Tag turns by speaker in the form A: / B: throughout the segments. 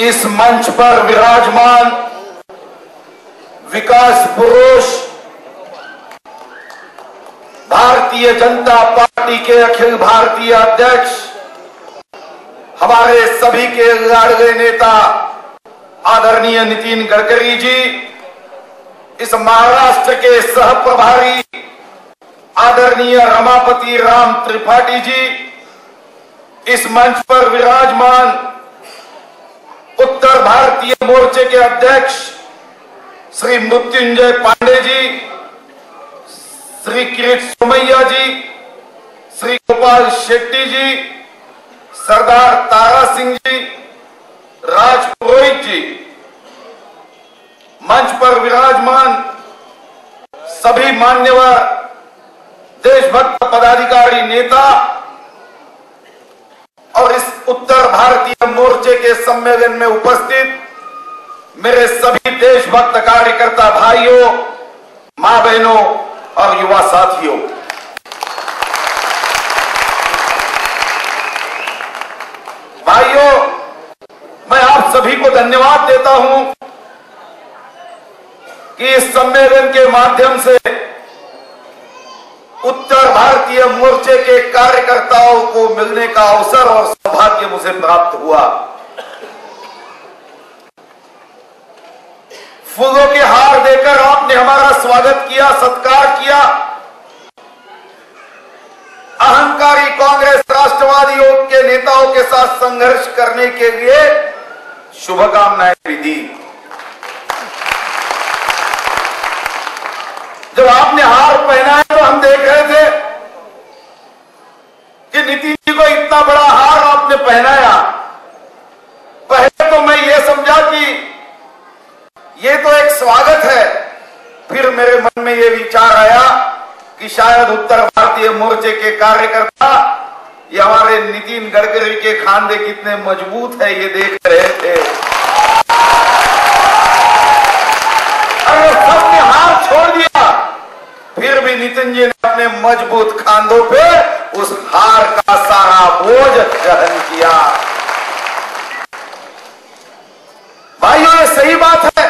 A: इस मंच पर विराजमान विकास पुरुष, भारतीय जनता पार्टी के अखिल भारतीय अध्यक्ष, हमारे सभी के लाडले नेता आदरणीय नितिन गडकरी जी, इस महाराष्ट्र के सह प्रभारी आदरणीय रमापति राम त्रिपाठी जी, इस मंच पर विराजमान उत्तर भारतीय मोर्चे के अध्यक्ष श्री मृत्युंजय पांडे जी, श्री किरीट सोमैया जी, श्री गोपाल शेट्टी जी, सरदार तारा सिंह जी, राज पुरोहित जी, मंच पर विराजमान सभी मान्यवर देशभक्त पदाधिकारी नेता और इस उत्तर भारतीय मोर्चे के सम्मेलन में उपस्थित मेरे सभी देशभक्त कार्यकर्ता भाइयों, मां बहनों और युवा साथियों, भाइयों, मैं आप सभी को धन्यवाद देता हूं कि इस सम्मेलन के माध्यम से उत्तर भारतीय मोर्चे के कार्यकर्ताओं को मिलने का अवसर और सौभाग्य मुझे प्राप्त हुआ। फूलों के हार देकर आपने हमारा स्वागत किया, सत्कार किया। अहंकारी कांग्रेस राष्ट्रवादियों के नेताओं के साथ संघर्ष करने के लिए शुभकामनाएं भी दी। जब आपने हार पहना है तो हम देख रहे थे कि नितिन जी को इतना बड़ा हार आपने पहनाया। पहले तो मैं ये समझा कि ये तो एक स्वागत है, फिर मेरे मन में ये विचार आया कि शायद उत्तर भारतीय मोर्चे के कार्यकर्ता ये हमारे नितिन गडकरी के खांधे कितने मजबूत है ये देख रहे थे। अरे सबने हार छोड़ दिया, फिर भी नितिन जी ने अपने मजबूत खांधों पे उस हार का सारा बोझ सहन किया। भाइयों, ये सही बात है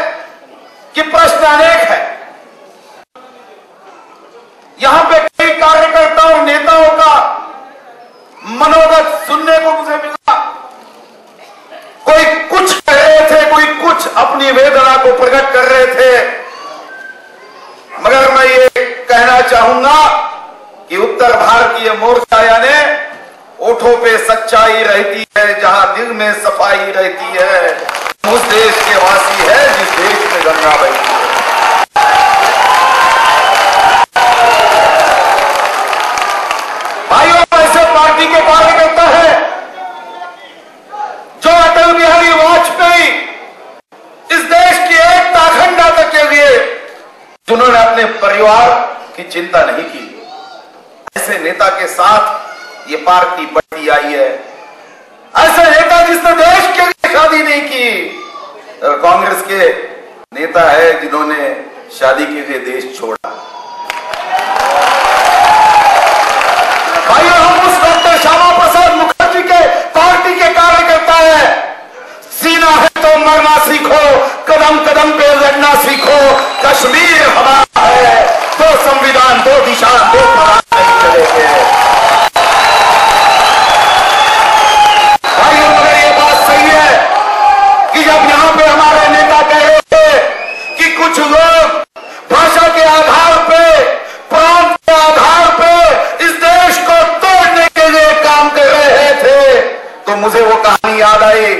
A: कि प्रश्न अनेक है। यहां पे कई कार्यकर्ताओं नेताओं का मनोगत सुनने को मुझे मिला। कोई कुछ कह रहे थे, कोई कुछ अपनी वेदना को प्रकट कर रहे थे, मगर मैं ये कहना चाहूंगा कि उत्तर भारतीय मोर्चा यानी ओठों पे सच्चाई रहती है, जहां दिल में सफाई रहती है, उस देश के वासी है जिस देश में गंगा बहती है। भाइयों, ऐसे पार्टी के कार्यकर्ता है जो अटल बिहारी वाजपेयी इस देश की एकता अखंडता के लिए जिन्होंने अपने परिवार की चिंता नहीं की, ऐसे नेता के साथ ये पार्टी बढ़ती आई है। ऐसे नेता जिसने देश के लिए शादी नहीं की, कांग्रेस के नेता है जिन्होंने शादी के लिए देश छोड़ा। भाइयों, हम उस डॉक्टर श्यामा प्रसाद मुखर्जी के पार्टी के कार्यकर्ता है। सीना है तो मरना सीखो, कदम कदम पे लड़ना सीखो, कश्मीर हमारा है, दो संविधान, दो दिशा, दो प्रधान नहीं चलेंगे। भाइयों, मगर ये बात सही है कि जब यहां पे हमारे नेता कह रहे थे कि कुछ लोग भाषा के आधार पे, प्रांत के आधार पे इस देश को तोड़ने के लिए काम कर रहे थे, तो मुझे वो कहानी याद आई।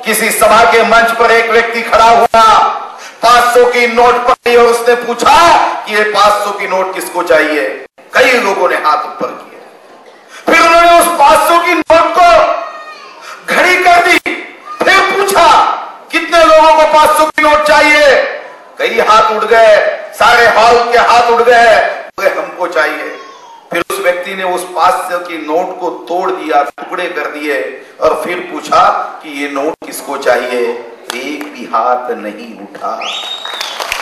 A: किसी सभा के मंच पर एक व्यक्ति खड़ा हुआ, 500 की नोट पकड़ी और उसने पूछा कि ये 500 की नोट किसको चाहिए। कई लोगों ने हाथ ऊपर किए। फिर उन्होंने उस 500 की नोट को घड़ी कर दी, फिर पूछा कितने लोगों को 500 की नोट चाहिए। कई हाथ उठ गए, सारे हॉल के हाथ उठ गए, हमको चाहिए। फिर उस व्यक्ति ने उस 500 की नोट को तोड़ दिया, टुकड़े कर दिए और फिर पूछा कि ये नोट किसको चाहिए। एक भी हाथ नहीं उठा।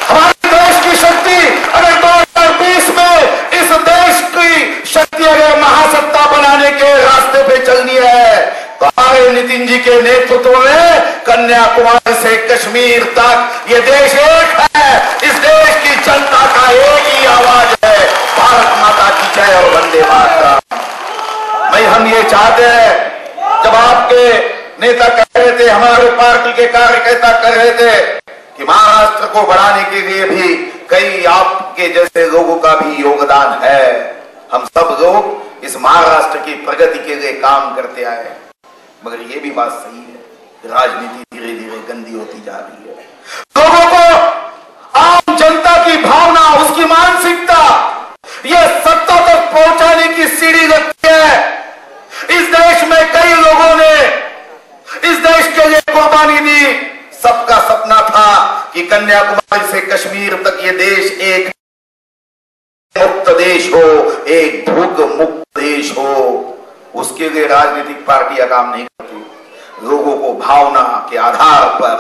A: हमारे देश की शक्ति अगर 2020 में इस देश की शक्ति अगर महासत्ता बनाने के रास्ते पे चलनी है तो हमारे हमारे नितिन जी के नेतृत्व में कन्याकुमारी से कश्मीर तक ये देश एक है। इस देश की जनता का एक ही आवाज है, भारत माता की जय और वंदे मातरम। भाई हम ये चाहते हैं, जब आपके नेता कह रहे थे, हमारे पार्टी के कार्यकर्ता कह रहे थे कि महाराष्ट्र को बढ़ाने के लिए भी कई आपके जैसे लोगों का भी योगदान है। हम सब लोग इस महाराष्ट्र की प्रगति के लिए काम करते आए, मगर ये भी बात सही है, राजनीति धीरे धीरे गंदी होती जा रही है। लोगों को, आम जनता की भावना, उसकी मानसिकता, ये सत्ता तक पहुंचाने की सीढ़ी लगती है। इस देश में कई लोगों ने इस देश के लिए कुर्बानी दी। सबका सपना था कि कन्याकुमारी से कश्मीर तक ये देश एक मुक्त देश हो, एक भूख मुक्त देश हो। उसके लिए राजनीतिक पार्टियां काम नहीं करती। लोगों को भावना के आधार पर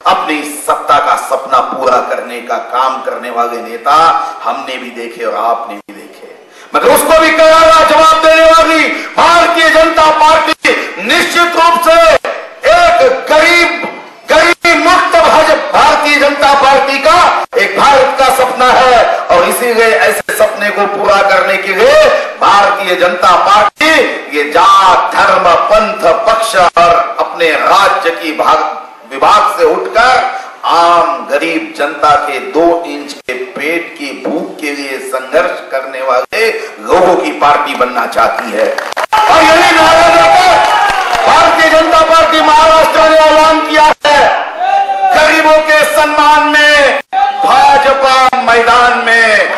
A: अपनी सत्ता का सपना पूरा करने का काम करने वाले नेता हमने भी देखे और आपने भी देखे, मगर उसको भी करारा जवाब देने वाली भारतीय जनता पार्टी निश्चित रूप से एक गरीब मुक्त भारतीय जनता पार्टी का एक भारत का सपना है। और इसीलिए ऐसे सपने को पूरा करने के लिए भारतीय जनता पार्टी ये जात, धर्म, पंथ, पक्ष और अपने राज्य की विभाग से उठकर आम गरीब जनता के 2 इंच के पेट की भूख के लिए संघर्ष करने वाले लोगों की पार्टी बनना चाहती है। और यही नारा देकर भारतीय जनता पार्टी महाराष्ट्र ने ऐलान किया है, गरीबों के सम्मान में भाजपा मैदान में,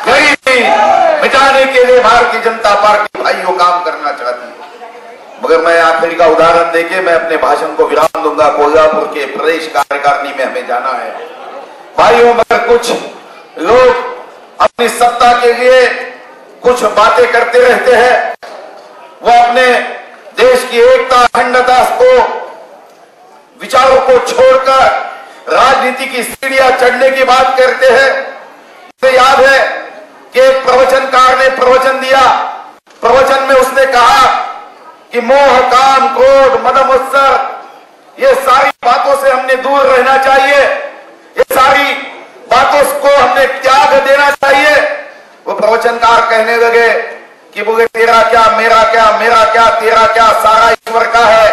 A: गरीबी मिटाने के लिए भारतीय जनता पार्टी भाइयों काम करना चाहती है। मगर मैं आखिरी का उदाहरण देके मैं अपने भाषण को विराम दूंगा। कोल्हापुर के प्रदेश कार्यकारिणी में हमें जाना है भाइयों, मगर कुछ लोग अपनी सत्ता के लिए कुछ बातें करते रहते हैं। वो अपने देश की एकता, अखंडता को, विचारों को छोड़कर राजनीति की सीढ़ियां चढ़ने की बात करते हैं। मुझे याद है कि एक प्रवचनकार ने प्रवचन दिया। प्रवचन में उसने कहा कि मोह, काम, क्रोध, मद मत्सर, ये सारी बातों से हमने दूर रहना चाहिए, ये सारी बातों को हमने त्याग देना चाहिए। वो प्रवचनकार कहने लगे कि बोले तेरा क्या, मेरा क्या, मेरा क्या, तेरा क्या, सारा ईश्वर का है।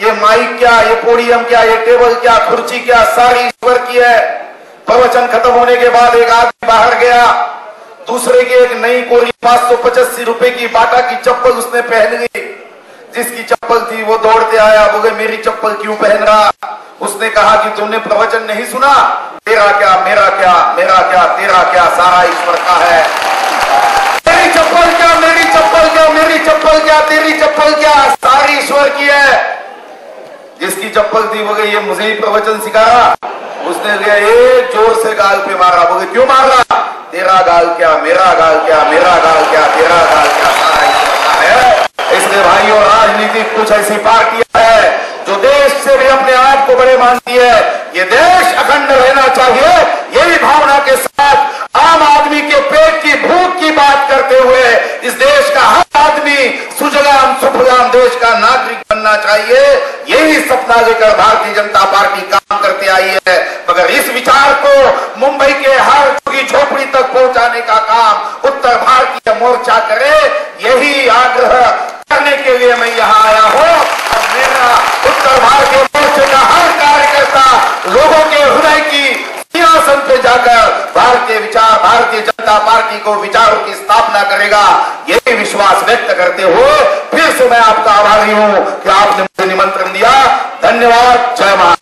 A: ये माइक क्या, ये पोडियम क्या, ये टेबल क्या, कुर्सी क्या, सारी ईश्वर की है। प्रवचन खत्म होने के बाद एक आदमी बाहर गया, दूसरे की एक नई कोरी 585 रुपए की बाटा की चप्पल उसने पहन ली। जिसकी चप्पल थी वो दौड़ते आया, बोले मेरी चप्पल क्यों पहन रहा? उसने कहा कि तुमने प्रवचन नहीं सुना, तेरा क्या, मेरा क्या, मेरा क्या, तेरा क्या, सारा ईश्वर का है। तेरी चप्पल क्या, मेरी चप्पल क्या, मेरी चप्पल क्या, तेरी चप्पल क्या, सारी ईश्वर की है। जिसकी चप्पल थी वो ये मुझे ही प्रवचन सिखा रहा, उसने लिया एक जोर से गाल पे मारा। बोले क्यों मार रहा? तेरा गाल क्या, मेरा गाल क्या, मेरा गाल क्या, तेरा गाल क्या, सारा ईश्वर का है। इसलिए भाइयों, राजनीति कुछ ऐसी पार्टियां है जो देश से भी अपने आप को बड़े मानती है। ये देश अखंड रहना चाहिए, यही भावना के साथ आम आदमी के पेट की भूख की बात करते हुए इस देश का हर आदमी सुजलाम सुफलाम देश का नागरिक बनना चाहिए, यही सपना लेकर भारतीय जनता पार्टी काम करते आई है। मगर इस विचार को मुंबई के हर झुग्गी झोपड़ी तक पहुंचाने का काम उत्तर भारतीय मोर्चा करे, यही आग्रह करने के लिए मैं यहाँ आया हूँ। और मेरा उत्तर भारतीय मोर्चे का हर कार्यकर्ता लोगों के हृदय की सिंहासन पे जाकर भारतीय विचार, भारतीय जनता पार्टी को विचारों की स्थापना करेगा, यही विश्वास व्यक्त करते हुए फिर से मैं आपका आभारी हूँ कि आपने मुझे निमंत्रण दिया। धन्यवाद। जय महाराज।